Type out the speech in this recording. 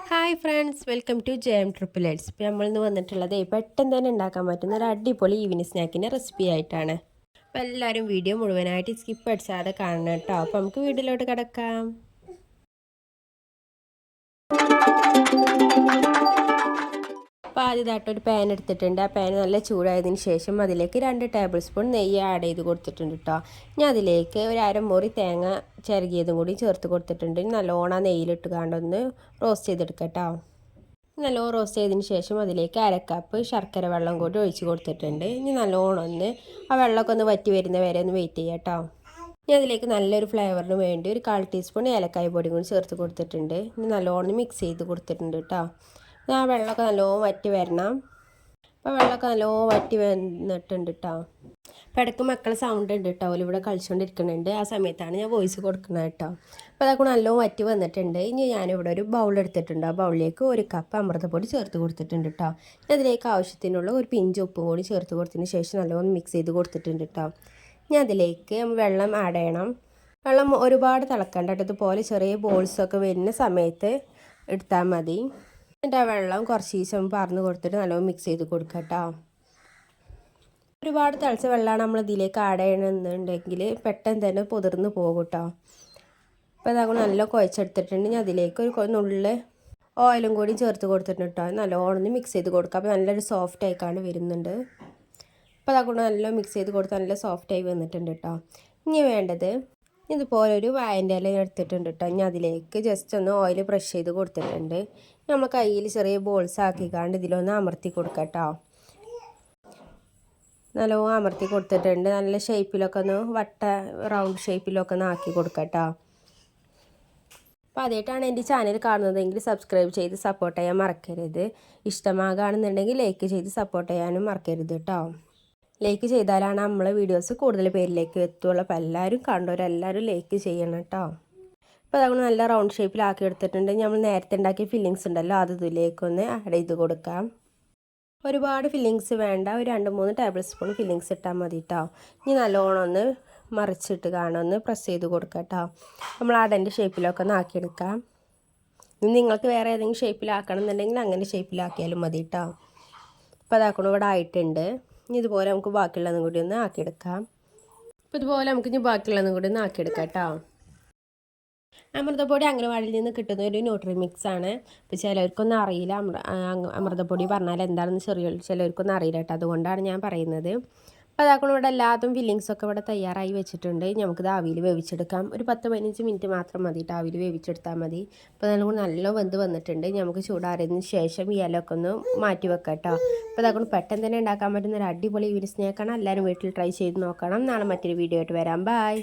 Hi friends, welcome to gem triple eights. ഇപ്പോൾ നമ്മളിന്ന് വന്നിട്ടുള്ളത് പെട്ടെന്ന് തന്നെ ഉണ്ടാക്കാൻ പറ്റുന്ന ഒരു അടിപൊളി ഈവനിങ് സ്നാക്കിൻ്റെ റെസിപ്പി ആയിട്ടാണ്. അപ്പോൾ എല്ലാവരും വീഡിയോ മുഴുവനായിട്ട് സ്കിപ്പ് അടിച്ചാതെ കാണണം കേട്ടോ. അപ്പോൾ നമുക്ക് വീഡിയോയിലോട്ട് കിടക്കാം. അപ്പോൾ ആദ്യമായിട്ട് ഒരു പാൻ എടുത്തിട്ടുണ്ട്. ആ പാൻ നല്ല ചൂടായതിന് ശേഷം അതിലേക്ക് 2 ടേബിൾ സ്പൂൺ നെയ്യ് ആഡ് ചെയ്ത് കൊടുത്തിട്ടുണ്ട് കേട്ടോ. ഞാൻ അതിലേക്ക് ഒരു അരമുറി തേങ്ങ ചിരകിയതും കൂടി ചേർത്ത് കൊടുത്തിട്ടുണ്ട്. നല്ലോണം നെയ്യിലിട്ട് കാണ്ടൊന്ന് റോസ്റ്റ് ചെയ്തെടുക്കാം കേട്ടോ. നല്ലോണം റോസ്റ്റ് ചെയ്തതിന് ശേഷം അതിലേക്ക് 1/2 കപ്പ് ശർക്കര വെള്ളം കൂടി ഒഴിച്ച് കൊടുത്തിട്ടുണ്ട്. ഇനി നല്ലോണം ഒന്ന് ആ വെള്ളമൊക്കെ ഒന്ന് വറ്റി വരുന്ന വരെ ഒന്ന് വെയിറ്റ് ചെയ്യാം കേട്ടോ. ഇനി അതിലേക്ക് നല്ലൊരു ഫ്ലേവറിന് വേണ്ടി ഒരു 1/4 ടീസ്പൂൺ ഏലക്കായ പൊടി കൂടി ചേർത്ത് കൊടുത്തിട്ടുണ്ട്. ഇനി നല്ലോണം മിക്സ് ചെയ്ത് കൊടുത്തിട്ടുണ്ട് കേട്ടോ. ആ വെള്ളമൊക്കെ നല്ലോണം വറ്റി വരണം. അപ്പോൾ വെള്ളമൊക്കെ നല്ലോണം വറ്റി വന്നിട്ടുണ്ട് കേട്ടോ. അപ്പോൾ ഇടയ്ക്ക് മക്കളെ സൗണ്ട് ഉണ്ട് കേട്ടോ. ഇവിടെ കളിച്ചുകൊണ്ടിരിക്കുന്നുണ്ട്. ആ സമയത്താണ് ഞാൻ വോയിസ് കൊടുക്കുന്നത് കേട്ടോ. അപ്പോൾ അതൊക്കെ നല്ലോണം വറ്റി വന്നിട്ടുണ്ട്. ഇനി ഞാനിവിടെ ഒരു ബൗൾ എടുത്തിട്ടുണ്ട്. ആ ബൗളിലേക്ക് 1 കപ്പ് അമൃതപ്പൊടി ചേർത്ത് കൊടുത്തിട്ടുണ്ട് കേട്ടോ. അതിലേക്ക് ആവശ്യത്തിനുള്ള ഒരു പിഞ്ച് ഉപ്പും കൂടി ചേർത്ത് കൊടുത്തതിന് ശേഷം നല്ലോണം മിക്സ് ചെയ്ത് കൊടുത്തിട്ടുണ്ട് കേട്ടോ. ഇനി അതിലേക്ക് വെള്ളം ആഡ് ചെയ്യണം. വെള്ളം ഒരുപാട് തിളക്കണ്ട കേട്ടോ. ഇതുപോലെ ചെറിയ ബോൾസൊക്കെ വരുന്ന സമയത്ത് എടുത്താൽ മതി. എന്നിട്ട് ആ വെള്ളം കുറച്ച് ദിവസം പറന്ന് കൊടുത്തിട്ട് നല്ലോണം മിക്സ് ചെയ്ത് കൊടുക്കുക കേട്ടോ. ഒരുപാട് തിളച്ച വെള്ളമാണ് നമ്മൾ ഇതിലേക്ക് ആഡ് ചെയ്യണമെന്നുണ്ടെങ്കിൽ പെട്ടെന്ന് തന്നെ പൊതിർന്ന് പോകും കേട്ടോ. അപ്പോൾ അതങ്ങനെ നല്ല കുഴച്ചെടുത്തിട്ടുണ്ട്. ഞാൻ അതിലേക്ക് ഒരു നുള്ളിൽ ഓയിലും കൂടി ചേർത്ത് കൊടുത്തിട്ടുണ്ട് കേട്ടോ. നല്ലോണം മിക്സ് ചെയ്ത് കൊടുക്കുക. അപ്പോൾ നല്ലൊരു സോഫ്റ്റ് ആയിക്കാണ് വരുന്നുണ്ട്. അപ്പോൾ അതങ്ങനെ നല്ല മിക്സ് ചെയ്ത് കൊടുത്ത് നല്ല സോഫ്റ്റായി വന്നിട്ടുണ്ട് കേട്ടോ. ഇനി വേണ്ടത് ഇതുപോലെ ഒരു വാഴൻ്റെ ഇല എടുത്തിട്ടുണ്ട് കേട്ടോ. ഇനി അതിലേക്ക് ജസ്റ്റ് ഒന്ന് ഓയിൽ ബ്രഷ് ചെയ്ത് കൊടുത്തിട്ടുണ്ട്. നമ്മൾ കയ്യിൽ ചെറിയ ബോൾസ് ആക്കിക്കാണ്ട് ഇതിലൊന്ന് അമർത്തി കൊടുക്കാം കേട്ടോ. നല്ലോണം അമർത്തി കൊടുത്തിട്ടുണ്ട്. നല്ല ഷേപ്പിലൊക്കെ ഒന്ന് റൗണ്ട് ഷേപ്പിലൊക്കെ ഒന്ന് ആക്കി കൊടുക്കാം കേട്ടോ. അപ്പോൾ ആദ്യമായിട്ടാണ് എൻ്റെ ചാനൽ കാണുന്നതെങ്കിൽ സബ്സ്ക്രൈബ് ചെയ്ത് സപ്പോർട്ട് ചെയ്യാൻ മറക്കരുത്. ഇഷ്ടമാകുകയാണെന്നുണ്ടെങ്കിൽ ലൈക്ക് ചെയ്ത് സപ്പോർട്ട് ചെയ്യാനും മറക്കരുത് കേട്ടോ. ലൈക്ക് ചെയ്താലാണ് നമ്മളെ വീഡിയോസ് കൂടുതൽ പേരിലേക്ക് എത്തുള്ളൂ. അപ്പോൾ എല്ലാവരും കണ്ടവരെല്ലാവരും ലൈക്ക് ചെയ്യണം കേട്ടോ. അപ്പോൾ അതുകൊണ്ട് നല്ല റൗണ്ട് ഷേപ്പിലാക്കി എടുത്തിട്ടുണ്ട്. നമ്മൾ നേരത്തെ ഉണ്ടാക്കിയ ഫില്ലിങ്സ് ഉണ്ടല്ലോ, അത് ഇതിലേക്കൊന്ന് ആഡ് ചെയ്ത് കൊടുക്കാം. ഒരുപാട് ഫില്ലിങ്സ് വേണ്ട, ഒരു 2-3 ടേബിൾ സ്പൂൺ ഫില്ലിങ്സ് ഇട്ടാൽ മതി കേട്ടോ. ഇനി നല്ലോണം ഒന്ന് മറിച്ചിട്ട് കാണുമെന്ന് പ്രസ് ചെയ്ത് കൊടുക്കാം കേട്ടോ. നമ്മൾ അടൻ്റെ ഷേപ്പിലൊക്കെ ഒന്ന് ആക്കിയെടുക്കാം. ഇനി നിങ്ങൾക്ക് വേറെ ഏതെങ്കിലും ഷേപ്പിലാക്കണം എന്നുണ്ടെങ്കിൽ അങ്ങനെ ഷേപ്പിലാക്കിയാലും മതി കേട്ടോ. അപ്പോൾ അതാക്കണം ഇവിടെ ആയിട്ടുണ്ട്. ഇനി ഇതുപോലെ നമുക്ക് ബാക്കിയുള്ളതും കൂടി ഒന്ന് ആക്കിയെടുക്കാം. അപ്പോൾ ഇതുപോലെ നമുക്ക് ഇനി ബാക്കിയുള്ളതും കൂടി ഒന്ന് ആക്കിയെടുക്കാം കേട്ടോ. അമൃതപ്പൊടി അംഗനവാടിയിൽ നിന്ന് കിട്ടുന്ന ഒരു ന്യൂട്രി മിക്സ് ആണ്. ഇപ്പോൾ ചിലവർക്കൊന്നും അറിയില്ല അമൃതപ്പൊടി പറഞ്ഞാൽ എന്താണെന്ന് ചിലവർക്കൊന്നും അറിയില്ല കേട്ടോ. അതുകൊണ്ടാണ് ഞാൻ പറയുന്നത്. അപ്പോൾ അതാക്കണം ഇവിടെ എല്ലാത്തും ഫില്ലിങ്സൊക്കെ ഇവിടെ തയ്യാറായി വെച്ചിട്ടുണ്ട്. നമുക്കിത് ആവിയിൽ വേവിച്ചെടുക്കാം. ഒരു 10-15 മിനിറ്റ് മാത്രം മതി കേട്ടോ. ആവിയിൽ വേവിച്ചെടുത്താൽ മതി. അപ്പോൾ നമുക്ക് നല്ല വെന്ത് വന്നിട്ടുണ്ട്. നമുക്ക് ചൂടാറിയതിന് ശേഷം ഈ ഇലയൊക്കെ ഒന്ന് മാറ്റി വെക്കാം കേട്ടോ. അപ്പോൾ അതാക്കണം പെട്ടെന്ന് തന്നെ ഉണ്ടാക്കാൻ പറ്റുന്ന ഒരു അടിപൊളി ഈവനിങ് സ്നാക്കാണ്. എല്ലാവരും വീട്ടിൽ ട്രൈ ചെയ്ത് നോക്കണം. നാളെ മറ്റൊരു വീഡിയോ ആയിട്ട് വരാം. ബൈ.